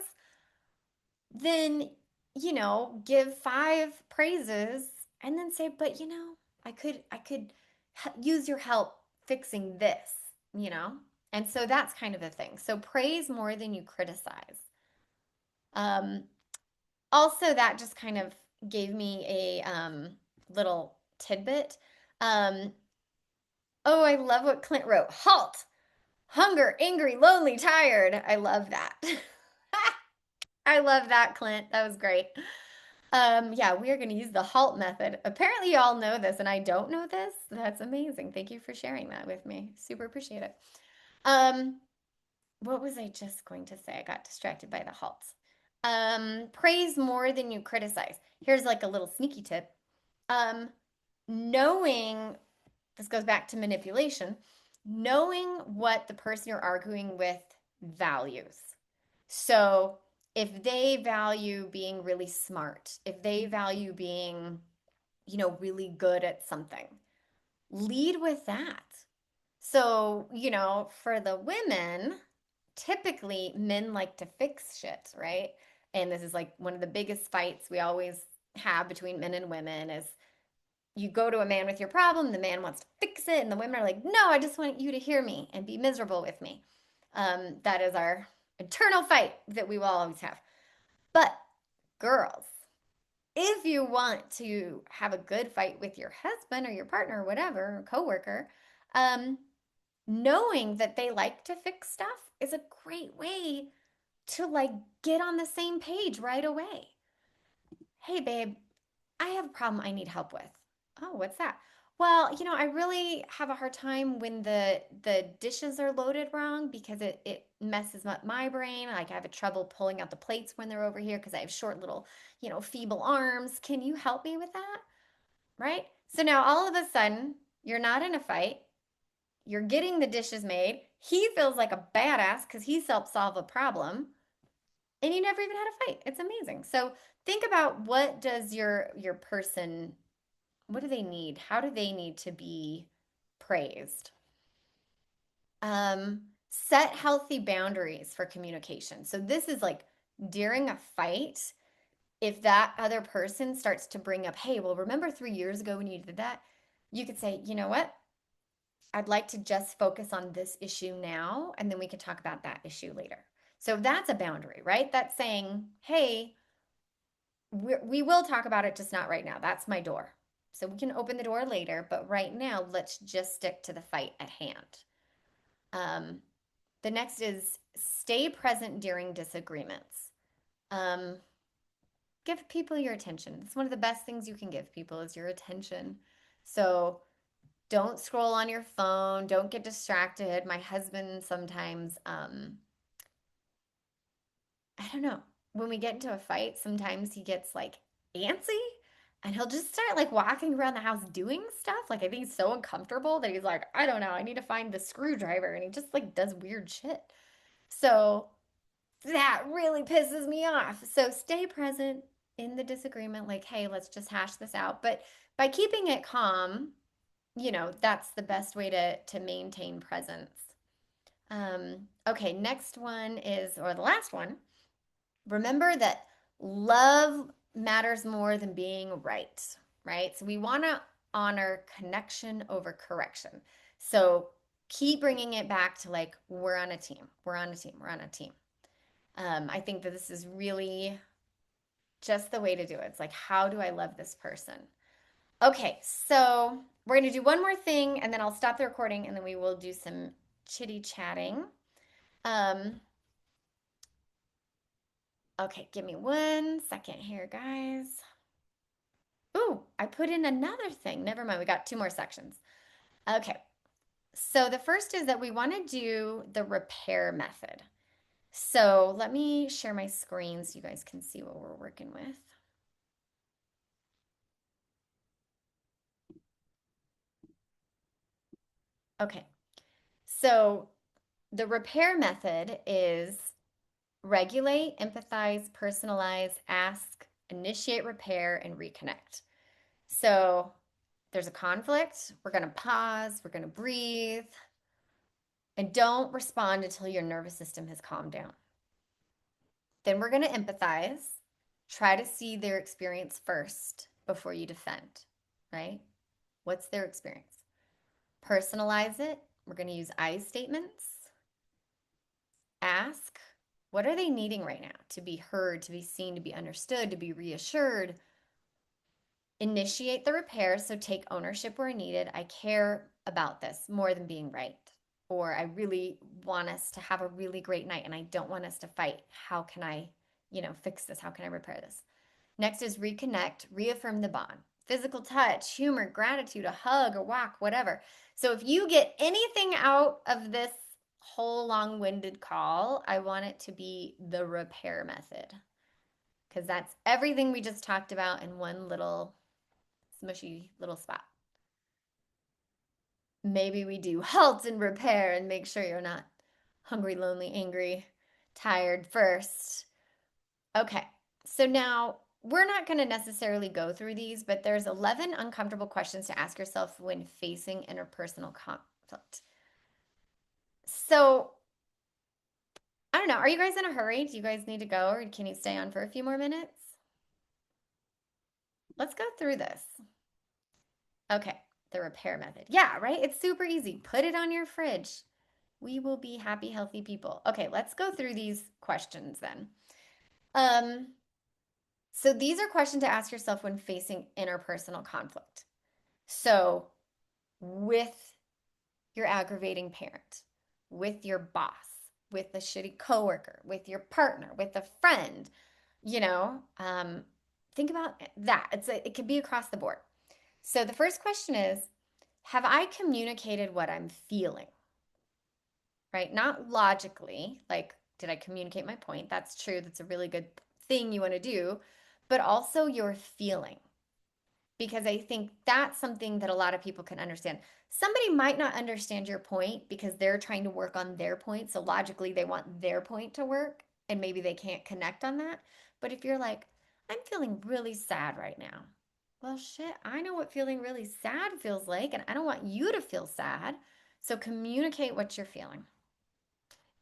then, give 5 praises and then say, but I could use your help fixing this, you know? And so that's kind of the thing. So praise more than you criticize. Um, Also, that just kind of gave me a little tidbit. Um, oh, I love what Clint wrote. Halt! Hunger, angry, lonely, tired. I love that. I love that, Clint. That was great. Yeah, we are going to use the HALT method. Apparently, you all know this, and I don't know this. That's amazing. Thank you for sharing that with me. Super appreciate it. Um, what was I just going to say? I got distracted by the halts. Praise more than you criticize. Here's like a little sneaky tip. Um, knowing this goes back to manipulation, knowing what the person you're arguing with values. So if they value being really smart, if they value being, really good at something, lead with that. So, for the women, typically men like to fix shit, right? And this is like one of the biggest fights we always have between men and women is you go to a man with your problem, the man wants to fix it, and the women are like, no, I just want you to hear me and be miserable with me. That is our eternal fight that we will always have. But girls, if you want to have a good fight with your husband or your partner or whatever, or coworker, um, knowing that they like to fix stuff is a great way to like get on the same page right away. Hey, babe, I have a problem I need help with. Oh, what's that? Well, I really have a hard time when the dishes are loaded wrong because it messes up my brain. Like I have a trouble pulling out the plates when they're over here because I have short little, feeble arms. Can you help me with that? Right? So now all of a sudden, you're not in a fight. You're getting the dishes made. He feels like a badass because he's helped solve a problem and you never even had a fight. It's amazing. So think about what does your person, what do they need? How do they need to be praised? Set healthy boundaries for communication. So this is like during a fight, if that other person starts to bring up, hey, well, remember 3 years ago when you did that? You could say, you know what? I'd like to just focus on this issue now, and then we can talk about that issue later. So that's a boundary, right? That's saying, hey, we will talk about it, just not right now. That's my door. So we can open the door later, but right now, let's just stick to the fight at hand. Um, the next is stay present during disagreements. Um, give people your attention. It's one of the best things you can give people is your attention. So don't scroll on your phone. Don't get distracted. My husband sometimes, I don't know, when we get into a fight, sometimes he gets like antsy and he'll just start like walking around the house doing stuff. Like I think he's so uncomfortable that he's like, I don't know, I need to find the screwdriver. And he just like does weird shit. So that really pisses me off. So stay present in the disagreement, like, hey, let's just hash this out. But by keeping it calm, that's the best way to maintain presence. Okay, next one is, or the last one, remember that love matters more than being right, right? So we want to honor connection over correction. So keep bringing it back to like, we're on a team, we're on a team, we're on a team. I think that this is really just the way to do it. It's like, how do I love this person? Okay, so we're going to do one more thing and then I'll stop the recording and then we will do some chitty chatting. Um, okay, give me 1 second here, guys. Ooh, I put in another thing. Never mind, we got 2 more sections. Okay, so the first is that we want to do the repair method. So let me share my screen so you guys can see what we're working with. Okay, so the repair method is regulate, empathize, personalize, ask, initiate repair, and reconnect. So there's a conflict. We're going to pause, we're going to breathe, and don't respond until your nervous system has calmed down. Then we're going to empathize, try to see their experience first before you defend, right? What's their experience? Personalize it. We're going to use I statements. ask, what are they needing right now? To be heard, to be seen, to be understood, to be reassured. Initiate the repair, so take ownership where needed. I care about this more than being right. Or I really want us to have a really great night and I don't want us to fight. How can I, fix this? How can I repair this? Next is reconnect, reaffirm the bond. Physical touch, humor, gratitude, a hug, a walk, whatever. So if you get anything out of this whole long-winded call, I want it to be the repair method because that's everything we just talked about in one little smushy little spot. Maybe we do halt and repair and make sure you're not hungry, lonely, angry, tired first. Okay, so now we're not going to necessarily go through these, but there's 11 uncomfortable questions to ask yourself when facing interpersonal conflict. So, I don't know. Are you guys in a hurry? Do you guys need to go or can you stay on for a few more minutes? Let's go through this. Okay, the repair method. Yeah, right? It's super easy. Put it on your fridge. We will be happy, healthy people. Okay, let's go through these questions then. Um, so these are questions to ask yourself when facing interpersonal conflict. So, with your aggravating parent, with your boss, with a shitty coworker, with your partner, with a friend, you know, um, think about that. It could be across the board. So the first question is, have I communicated what I'm feeling? Right? Not logically, like, did I communicate my point? That's true. That's a really good thing you want to do, but also your feeling because I think that's something that a lot of people can understand. Somebody might not understand your point because they're trying to work on their point. So logically, they want their point to work and maybe they can't connect on that. But if you're like, I'm feeling really sad right now. Well, shit, I know what feeling really sad feels like, and I don't want you to feel sad. So communicate what you're feeling.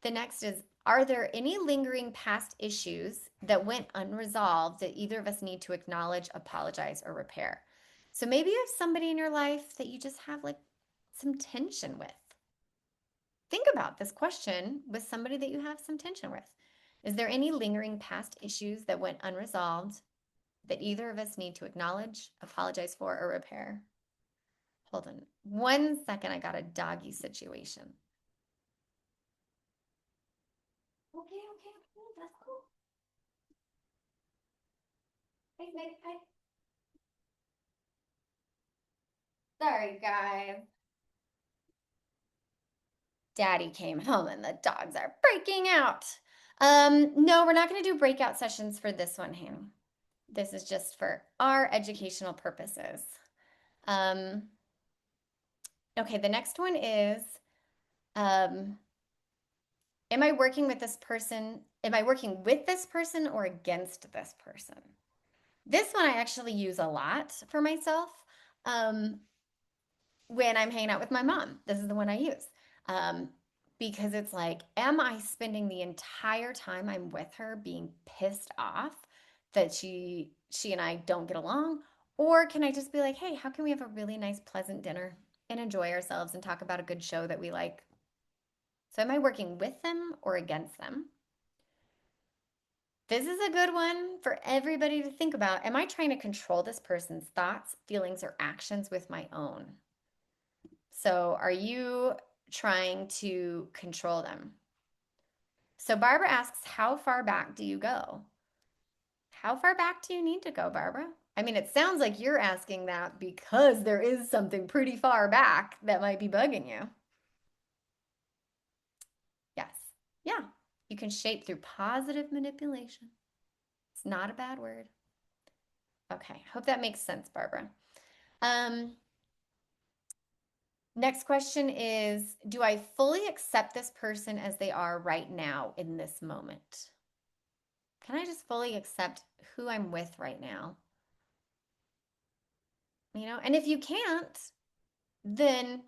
The next is, are there any lingering past issues that went unresolved that either of us need to acknowledge, apologize, or repair? So maybe you have somebody in your life that you just have like some tension with. Think about this question with somebody that you have some tension with. Is there any lingering past issues that went unresolved that either of us need to acknowledge, apologize for, or repair? Hold on 1 second. I got a doggy situation. Okay, okay, okay. That's cool. Hey, hey, hey. Sorry, guys. Daddy came home and the dogs are breaking out. No, we're not going to do breakout sessions for this one, Ham. This is just for our educational purposes. Um, okay, the next one is, um, am I working with this person? Am I working with this person or against this person? This one I actually use a lot for myself. Um, when I'm hanging out with my mom. This is the one I use. Um, because it's like, am I spending the entire time I'm with her being pissed off that she and I don't get along? Or can I just be like, hey, how can we have a really nice, pleasant dinner and enjoy ourselves and talk about a good show that we like? So am I working with them or against them? This is a good one for everybody to think about. Am I trying to control this person's thoughts, feelings, or actions with my own? So are you trying to control them? So Barbara asks, how far back do you go? How far back do you need to go, Barbara? I mean, it sounds like you're asking that because there is something pretty far back that might be bugging you. Yes. Yeah. You can shape through positive manipulation. It's not a bad word. Okay. Hope that makes sense, Barbara. Um, Next question is, do I fully accept this person as they are right now in this moment? Can I just fully accept who I'm with right now? And if you can't, then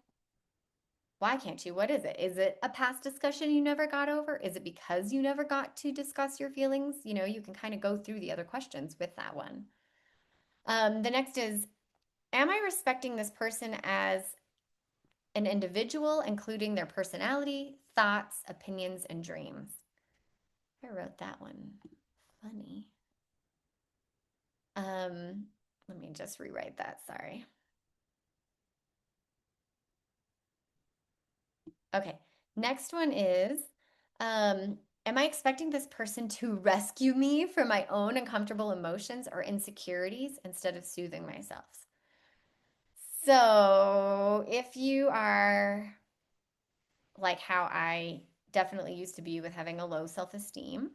why can't you? What is it? Is it a past discussion you never got over? Is it because you never got to discuss your feelings? You can kind of go through the other questions with that one. The next is, am I respecting this person as an individual, including their personality, thoughts, opinions, and dreams? I wrote that one. Funny. Um, Let me just rewrite that. Sorry. Okay. Next one is, am I expecting this person to rescue me from my own uncomfortable emotions or insecurities instead of soothing myself? So, if you are like how I definitely used to be with having a low self-esteem,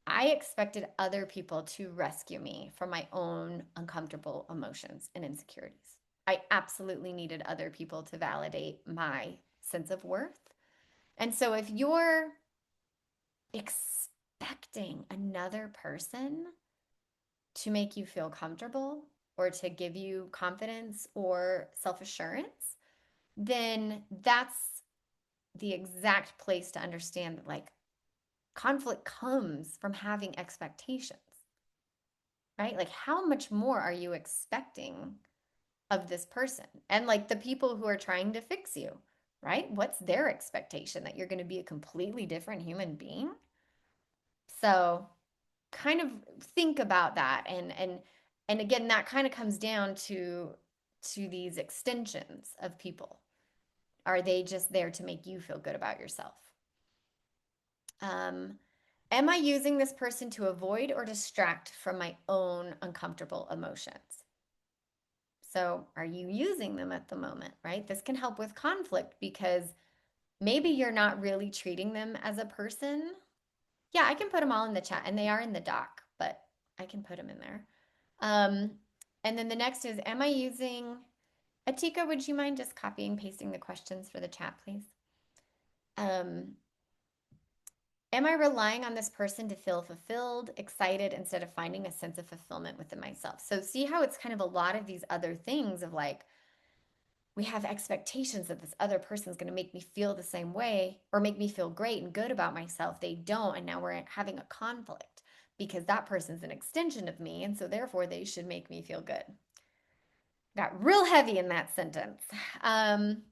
I expected other people to rescue me from my own uncomfortable emotions and insecurities. I absolutely needed other people to validate my sense of worth. And so if you're expecting another person to make you feel comfortable or to give you confidence or self assurance, then that's the exact place to understand that, like, conflict comes from having expectations, right? Like, how much more are you expecting of this person? And like the people who are trying to fix you, right? What's their expectation that you're going to be a completely different human being? So, kind of think about that, and again, that kind of comes down to these extensions of people. Are they just there to make you feel good about yourself? Um, am I using this person to avoid or distract from my own uncomfortable emotions? So, are you using them at the moment, right? This can help with conflict because maybe you're not really treating them as a person. Yeah, I can put them all in the chat and they are in the doc, but I can put them in there. Um, and then the next is, am I using, Atika, would you mind just copying, pasting the questions for the chat, please? Um, am I relying on this person to feel fulfilled, excited, instead of finding a sense of fulfillment within myself? So see how it's kind of a lot of these other things of like, we have expectations that this other person is going to make me feel the same way or make me feel great and good about myself. They don't. And now we're having a conflict because that person's an extension of me. And so therefore they should make me feel good. Got real heavy in that sentence. Um,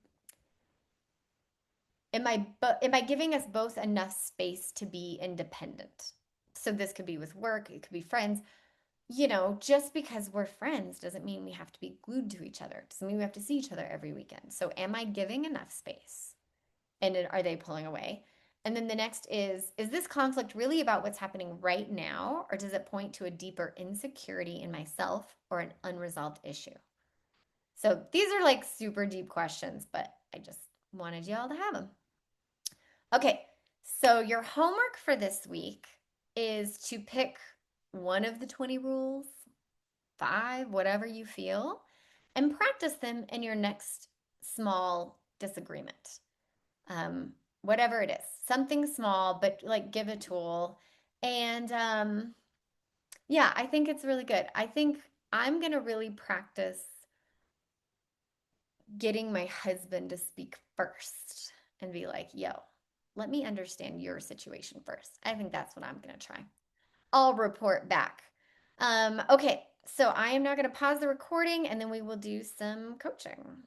am I giving us both enough space to be independent? So this could be with work, it could be friends. Just because we're friends doesn't mean we have to be glued to each other. It doesn't mean we have to see each other every weekend. So am I giving enough space? And are they pulling away? And then the next is this conflict really about what's happening right now, or does it point to a deeper insecurity in myself or an unresolved issue? So these are like super deep questions, but I just wanted y'all to have them. Okay, so your homework for this week is to pick one of the 20 rules, five, whatever you feel, and practice them in your next small disagreement. Um, Whatever it is, something small, but like give a tool. And yeah, I think it's really good. I think I'm going to really practice getting my husband to speak first and be like, yo, let me understand your situation first. I think that's what I'm going to try. I'll report back. Okay, so I am now going to pause the recording and then we will do some coaching.